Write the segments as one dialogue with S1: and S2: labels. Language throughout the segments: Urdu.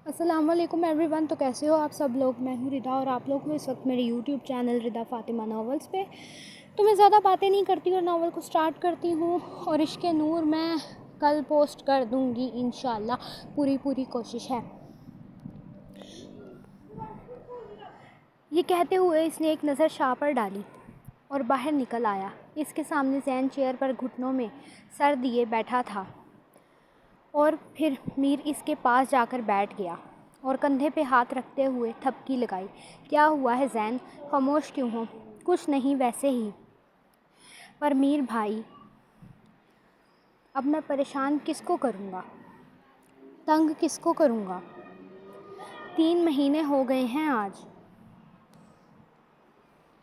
S1: السلام علیکم ایوری ون. تو کیسے ہو آپ سب لوگ؟ میں ہوں ردا اور آپ لوگ ہو اس وقت میرے یوٹیوب چینل ردا فاطمہ ناولس پہ. تو میں زیادہ باتیں نہیں کرتی اور ناول کو سٹارٹ کرتی ہوں. اور عشق نور میں کل پوسٹ کر دوں گی انشاءاللہ. پوری کوشش ہے. یہ کہتے ہوئے اس نے ایک نظر شاہ پر ڈالی اور باہر نکل آیا. اس کے سامنے زین چیئر پر گھٹنوں میں سر دیے بیٹھا تھا اور پھر میر اس کے پاس جا کر بیٹھ گیا اور کندھے پہ ہاتھ رکھتے ہوئے تھپکی لگائی. کیا ہوا ہے زین؟ خاموش کیوں ہو؟ کچھ نہیں، ویسے ہی. پر میر بھائی، اب میں پریشان کس کو کروں گا؟ تنگ کس کو کروں گا؟ 3 مہینے ہو گئے ہیں آج.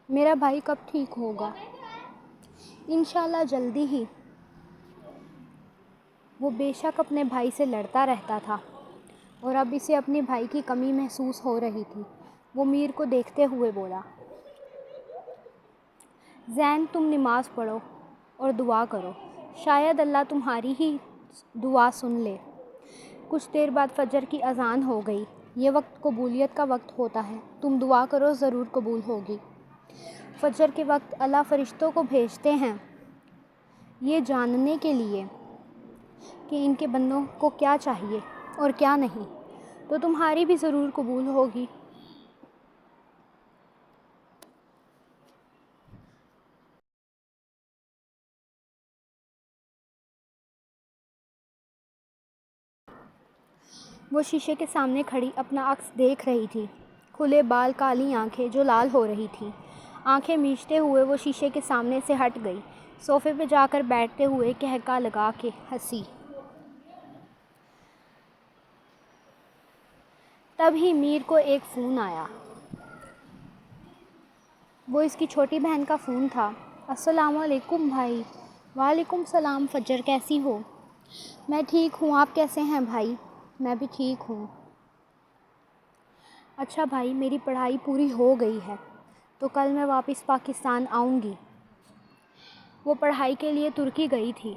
S1: میرا بھائی کب ٹھیک ہوگا؟ انشاءاللہ جلدی ہی. وہ بے شک اپنے بھائی سے لڑتا رہتا تھا اور اب اسے اپنے بھائی کی کمی محسوس ہو رہی تھی. وہ میر کو دیکھتے ہوئے بولا، زین تم نماز پڑھو اور دعا کرو، شاید اللہ تمہاری ہی دعا سن لے. کچھ دیر بعد فجر کی اذان ہو گئی. یہ وقت قبولیت کا وقت ہوتا ہے. تم دعا کرو، ضرور قبول ہوگی. فجر کے وقت اللہ فرشتوں کو بھیجتے ہیں یہ جاننے کے لیے کہ ان کے بندوں کو کیا چاہیے اور کیا نہیں. تو تمہاری بھی ضرور قبول ہوگی. وہ شیشے کے سامنے کھڑی اپنا عکس دیکھ رہی تھی. کھلے بال، کالی آنکھیں جو لال ہو رہی تھیں. آنکھیں میچتے ہوئے وہ شیشے کے سامنے سے ہٹ گئی. صوفے پہ جا کر بیٹھتے ہوئے قہقہ لگا کے ہنسی. تب ہی میر کو ایک فون آیا. وہ اس کی چھوٹی بہن کا فون تھا. السلام علیکم بھائی. وعلیکم السلام. فجر کیسی ہو؟ میں ٹھیک ہوں. آپ کیسے ہیں بھائی؟ میں بھی ٹھیک ہوں. اچھا بھائی، میری پڑھائی پوری ہو گئی ہے تو کل میں واپس پاکستان آؤں گی. وہ پڑھائی کے لیے ترکی گئی تھی.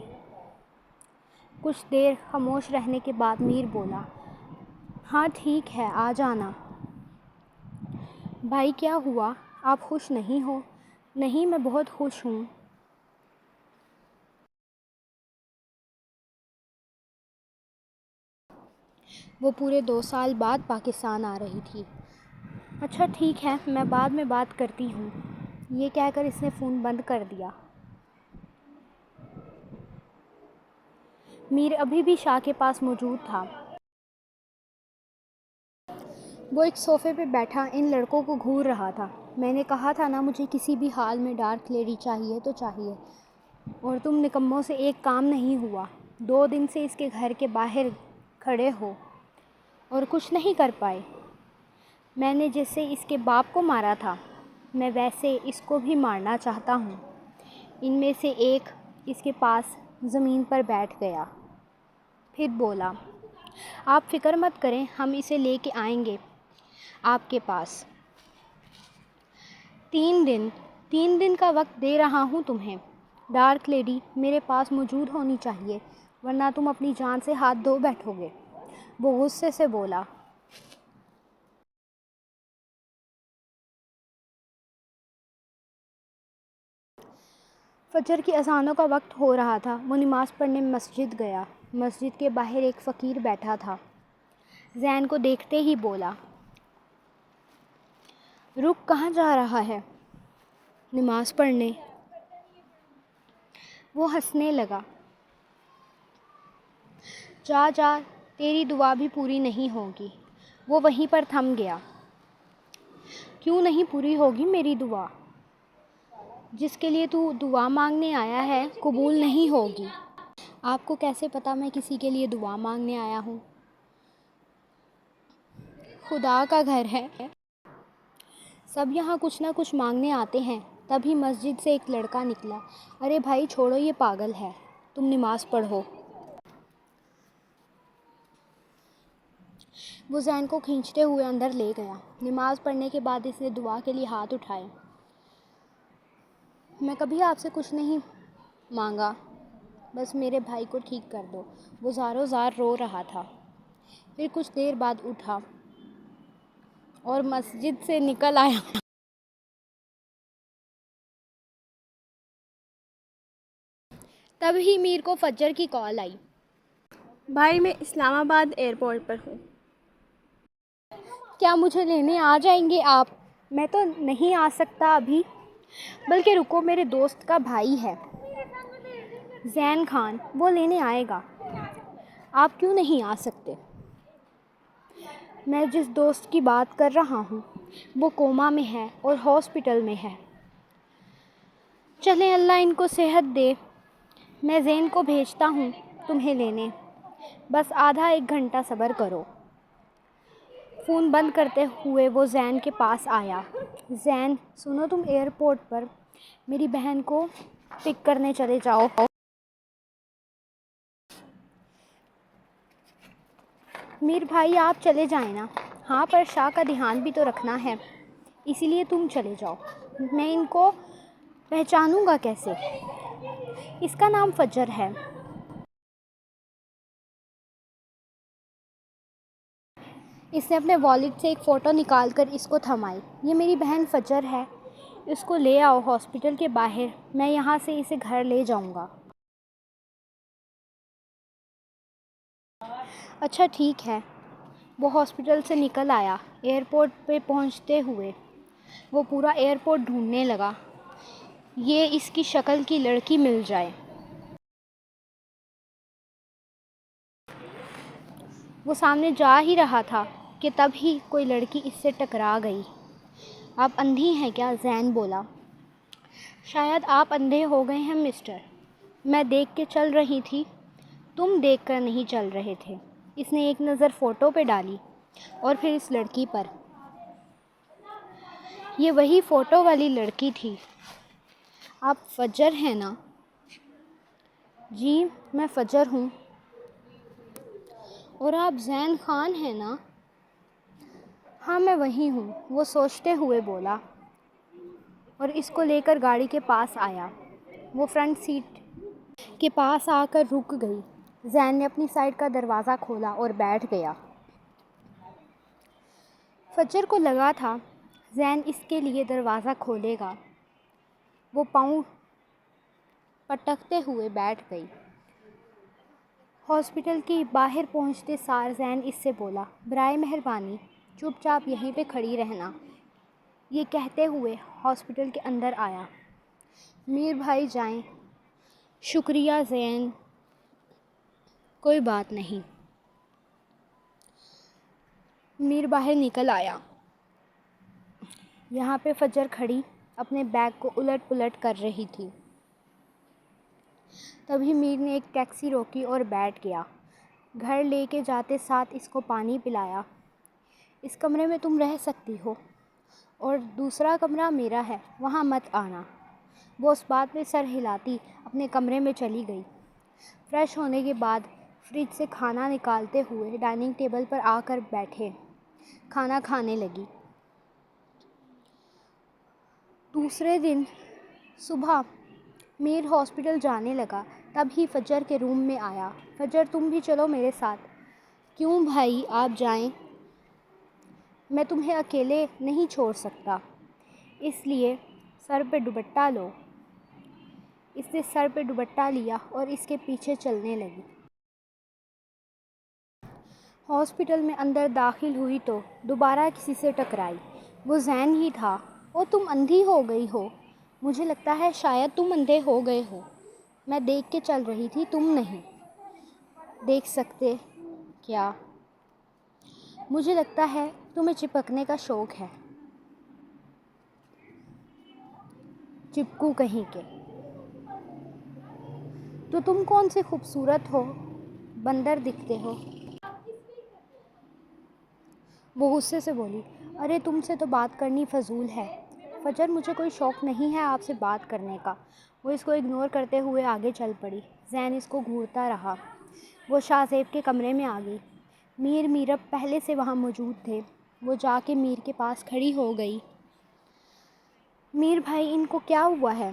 S1: کچھ دیر خاموش رہنے کے بعد میر بولا، ہاں ٹھیک ہے، آ جانا. بھائی کیا ہوا؟ آپ خوش نہیں ہو؟ نہیں، میں بہت خوش ہوں. وہ پورے 2 سال بعد پاکستان آ رہی تھی. اچھا ٹھیک ہے، میں بعد میں بات کرتی ہوں. یہ کہہ کر اس نے فون بند کر دیا. میر ابھی بھی شاہ کے پاس موجود تھا. وہ ایک صوفے پہ بیٹھا ان لڑکوں کو گھور رہا تھا. میں نے کہا تھا نا مجھے کسی بھی حال میں ڈارک لیڈی چاہیے تو چاہیے، اور تم نکموں سے ایک کام نہیں ہوا. 2 دن سے اس کے گھر کے باہر کھڑے ہو اور کچھ نہیں کر پائے. میں نے جیسے اس کے باپ کو مارا تھا میں ویسے اس کو بھی مارنا چاہتا ہوں. ان میں سے ایک اس کے پاس زمین پر بیٹھ گیا. پھر بولا، آپ فکر مت کریں، ہم اسے لے کے آئیں گے آپ کے پاس. 3 دن کا وقت دے رہا ہوں تمہیں. ڈارک لیڈی میرے پاس موجود ہونی چاہیے ورنہ تم اپنی جان سے ہاتھ دھو بیٹھو گے. وہ غصے سے بولا. فجر کی اذانوں کا وقت ہو رہا تھا. وہ نماز پڑھنے مسجد گیا. مسجد کے باہر ایک فقیر بیٹھا تھا. زین کو دیکھتے ہی بولا، رک کہاں جا رہا ہے؟ نماز پڑھنے. وہ ہنسنے لگا. جا جا، تیری دعا بھی پوری نہیں ہوگی. وہ وہیں پر تھم گیا. کیوں نہیں پوری ہوگی میری دعا؟ جس کے لیے تو دعا مانگنے آیا ہے قبول نہیں ہوگی. آپ کو کیسے پتا میں کسی کے لیے دعا مانگنے آیا ہوں؟ خدا کا گھر ہے. سب یہاں کچھ نہ کچھ مانگنے آتے ہیں. تبھی مسجد سے ایک لڑکا نکلا. ارے بھائی چھوڑو، یہ پاگل ہے، تم نماز پڑھو. وہ زین کو کھینچتے ہوئے اندر لے گیا. نماز پڑھنے کے بعد اس نے دعا کے لیے ہاتھ اٹھائے. میں کبھی آپ سے کچھ نہیں مانگا، بس میرے بھائی کو ٹھیک کر دو. وہ زاروں زار رو رہا تھا. پھر کچھ دیر بعد اٹھا اور مسجد سے نکل آیا۔ تب ہی میر کو فجر کی کال آئی۔
S2: بھائی میں اسلام آباد ایئرپورٹ پر ہوں۔
S1: کیا مجھے لینے آ جائیں گے آپ؟ میں تو نہیں آ سکتا ابھی، بلکہ رکو، میرے دوست کا بھائی ہے زین خان، وہ لینے آئے گا۔ آپ کیوں نہیں آ سکتے؟ میں جس دوست کی بات کر رہا ہوں وہ کوما میں ہے اور ہاسپٹل میں ہے۔ چلیں اللہ ان کو صحت دے، میں زین کو بھیجتا ہوں تمہیں لینے، بس آدھا ایک گھنٹہ صبر کرو۔ فون بند کرتے ہوئے وہ زین کے پاس آیا۔ زین، سنو، تم ایئرپورٹ پر میری بہن کو پک کرنے چلے جاؤ۔ میر بھائی آپ چلے جائیں نا۔ ہاں، پر شاہ کا دھیان بھی تو رکھنا ہے، اسی لیے تم چلے جاؤ۔ میں ان کو پہچانوں گا کیسے؟ اس کا نام فجر ہے۔ اس نے اپنے والد سے ایک فوٹو نکال کر اس کو تھمائی۔ یہ میری بہن فجر ہے، اس کو لے آؤ ہاسپٹل کے باہر، میں یہاں سے اسے گھر لے جاؤں گا۔ اچھا ٹھیک ہے۔ وہ ہاسپٹل سے نکل آیا۔ ایئرپورٹ پہ پہنچتے ہوئے وہ پورا ایئرپورٹ ڈھونڈنے لگا، یہ اس کی شکل کی لڑکی مل جائے۔ وہ سامنے جا ہی رہا تھا کہ تب ہی کوئی لڑکی اس سے ٹکرا گئی۔ آپ اندھی ہیں کیا؟ زین بولا۔ شاید آپ اندھے ہو گئے ہیں مسٹر، میں دیکھ کے چل رہی تھی، تم دیکھ کر نہیں چل رہے تھے۔ اس نے ایک نظر فوٹو پہ ڈالی اور پھر اس لڑکی پر۔ یہ وہی فوٹو والی لڑکی تھی۔ آپ فجر ہیں نا؟ جی میں فجر ہوں۔ اور آپ زین خان ہیں نا؟ ہاں میں وہی ہوں، وہ سوچتے ہوئے بولا، اور اس کو لے کر گاڑی کے پاس آیا۔ وہ فرنٹ سیٹ کے پاس آ کر رک گئی۔ زین نے اپنی سائڈ کا دروازہ کھولا اور بیٹھ گیا۔ فجر کو لگا تھا زین اس کے لیے دروازہ کھولے گا۔ وہ پاؤں پٹکتے ہوئے بیٹھ گئی۔ ہاسپٹل کے باہر پہنچتے سار زین اس سے بولا، برائے مہربانی چپ چاپ یہیں پہ کھڑی رہنا۔ یہ کہتے ہوئے ہاسپٹل کے اندر آیا۔ میر بھائی جائیں۔ شکریہ زین، کوئی بات نہیں۔ میر باہر نکل آیا۔ یہاں پہ فجر کھڑی اپنے بیگ کو الٹ پلٹ کر رہی تھی۔ تبھی میر نے ایک ٹیکسی روکی اور بیٹھ گیا۔ گھر لے کے جاتے ساتھ اس کو پانی پلایا۔ اس کمرے میں تم رہ سکتی ہو، اور دوسرا کمرہ میرا ہے، وہاں مت آنا۔ وہ اس بات میں سر ہلاتی اپنے کمرے میں چلی گئی۔ فریش ہونے کے بعد فریج سے کھانا نکالتے ہوئے ڈائننگ ٹیبل پر آ کر بیٹھے، کھانا کھانے لگی۔ دوسرے دن صبح میر ہاسپٹل جانے لگا، تب ہی فجر کے روم میں آیا۔ فجر تم بھی چلو میرے ساتھ۔ کیوں بھائی آپ جائیں، میں تمہیں اکیلے نہیں چھوڑ سکتا، اس لیے سر پہ دوپٹہ لو۔ اس نے سر پہ دوپٹہ لیا اور اس کے پیچھے چلنے لگی۔ ہاسپٹل میں اندر داخل ہوئی تو دوبارہ کسی سے ٹکرائی۔ وہ زین ہی تھا۔ او تم اندھی ہو گئی ہو، مجھے لگتا ہے شاید تم اندھے ہو گئے ہو، میں دیکھ کے چل رہی تھی، تم نہیں دیکھ سکتے کیا؟ مجھے لگتا ہے تمہیں چپکنے کا شوق ہے، چپکو کہیں کے۔ تو تم کون سے خوبصورت ہو، بندر دکھتے ہو۔ وہ غصے سے بولی، ارے تم سے تو بات کرنی فضول ہے۔ فجر مجھے کوئی شوق نہیں ہے آپ سے بات کرنے کا۔ وہ اس کو اگنور کرتے ہوئے آگے چل پڑی۔ زین اس کو گھورتا رہا۔ وہ شاہ زیب کے کمرے میں آ گئی۔ میر میرب پہلے سے وہاں موجود تھے۔ وہ جا کے میر کے پاس کھڑی ہو گئی۔ میر بھائی ان کو کیا ہوا ہے؟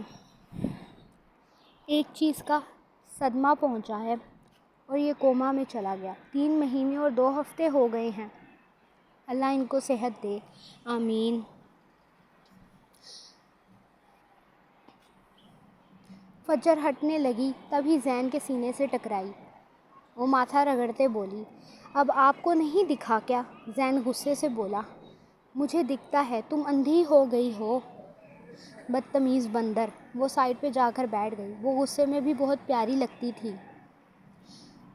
S1: ایک چیز کا صدمہ پہنچا ہے اور یہ کوما میں چلا گیا۔ 3 مہینے اور 2 ہفتے ہو گئے ہیں۔ اللہ ان کو صحت دے، آمین۔ فجر ہٹنے لگی تبھی زین کے سینے سے ٹکرائی۔ وہ ماتھا رگڑتے بولی، اب آپ کو نہیں دکھا کیا؟ زین غصے سے بولا، مجھے دکھتا ہے، تم اندھی ہو گئی ہو، بدتمیز بندر۔ وہ سائڈ پہ جا کر بیٹھ گئی۔ وہ غصے میں بھی بہت پیاری لگتی تھی۔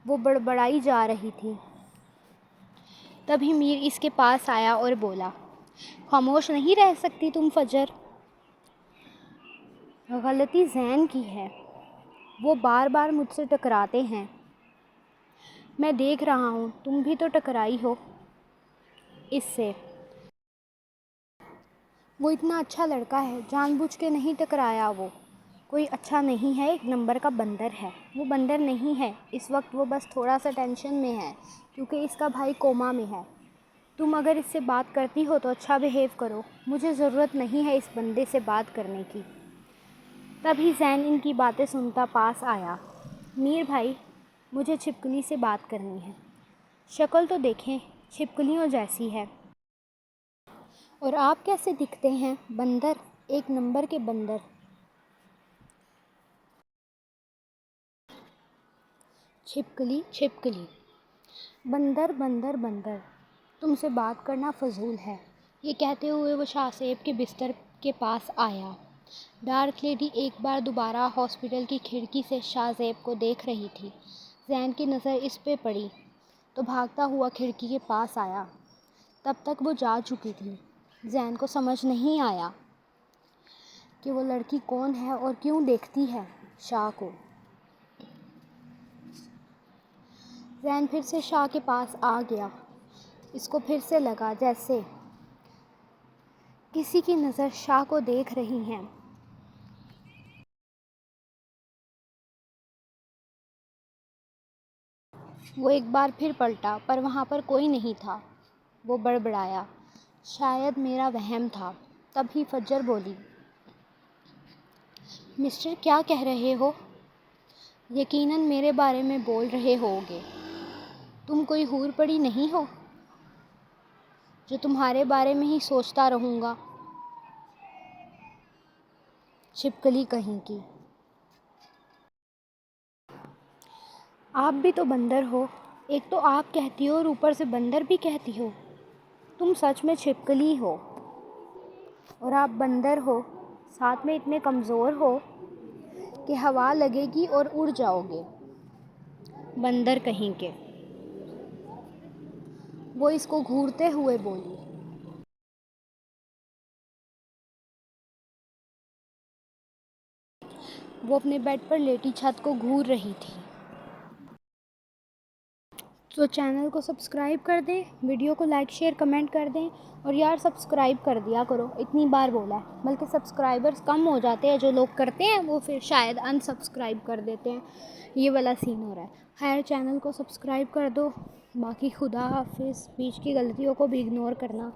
S1: وہ بڑبڑائی جا رہی تھی۔ تبھی میر اس کے پاس آیا اور بولا، خاموش نہیں رہ سکتی تم فجر؟ غلطی زین کی ہے، وہ بار بار مجھ سے ٹکراتے ہیں۔ میں دیکھ رہا ہوں، تم بھی تو ٹکرائی ہو اس سے۔ وہ اتنا اچھا لڑکا ہے، جان بوجھ کے نہیں ٹکرایا۔ وہ کوئی اچھا نہیں ہے، 1 نمبر کا بندر ہے۔ وہ بندر نہیں ہے، اس وقت وہ بس تھوڑا سا ٹینشن میں ہے کیونکہ اس کا بھائی کوما میں ہے۔ تم اگر اس سے بات کرتی ہو تو اچھا بیہیو کرو، مجھے ضرورت نہیں ہے اس بندے سے بات کرنے کی۔ تبھی زین ان کی باتیں سنتا پاس آیا۔ میر بھائی، مجھے چھپکلی سے بات کرنی ہے۔ شکل تو دیکھیں، چھپکلیوں جیسی ہے۔ اور آپ کیسے دکھتے ہیں؟ بندر، 1 نمبر کے بندر۔ چھپکلی چھپکلی، بندر بندر بندر، تم سے بات کرنا فضول ہے۔ یہ کہتے ہوئے وہ شاہ زیب کے بستر کے پاس آیا۔ ڈارک لیڈی ایک بار دوبارہ ہاسپٹل کی کھڑکی سے شاہ زیب کو دیکھ رہی تھی۔ زین کی نظر اس پہ پڑی تو بھاگتا ہوا کھڑکی کے پاس آیا۔ تب تک وہ جا چکی تھی۔ زین کو سمجھ نہیں آیا کہ وہ لڑکی کون ہے اور کیوں دیکھتی ہے شاہ کو۔ زین پھر سے شاہ کے پاس آ گیا۔ اس کو پھر سے لگا جیسے کسی کی نظر شاہ کو دیکھ رہی ہے۔ وہ ایک بار پھر پلٹا پر وہاں پر کوئی نہیں تھا۔ وہ بڑبڑایا، شاید میرا وہم تھا۔ تبھی فجر بولی، مسٹر کیا کہہ رہے ہو؟ یقیناً میرے بارے میں بول رہے ہوگے۔ تم کوئی حور پری نہیں ہو جو تمہارے بارے میں ہی سوچتا رہوں گا، چھپکلی کہیں کی۔ آپ بھی تو بندر ہو، ایک تو آپ کہتی ہو اور اوپر سے بندر بھی کہتی ہو۔ تم سچ میں چھپکلی ہو، اور آپ بندر ہو، ساتھ میں اتنے کمزور ہو کہ ہوا لگے گی اور اڑ جاؤ گے، بندر کہیں کے۔ وہ اس کو گھورتے ہوئے بولی۔ وہ اپنے بیڈ پر لیٹی چھت کو گھور رہی تھی۔ تو چینل کو سبسکرائب کر دیں، ویڈیو کو لائک شیئر کمنٹ کر دیں، اور یار سبسکرائب کر دیا کرو، اتنی بار بولا ہے، بلکہ سبسکرائبرز کم ہو جاتے ہیں، جو لوگ کرتے ہیں وہ پھر شاید انسبسکرائب کر دیتے ہیں، یہ والا سین ہو رہا ہے۔ خیر، چینل کو سبسکرائب کر دو، باقی خدا حافظ، بیچ کی غلطیوں کو بھی اگنور کرنا۔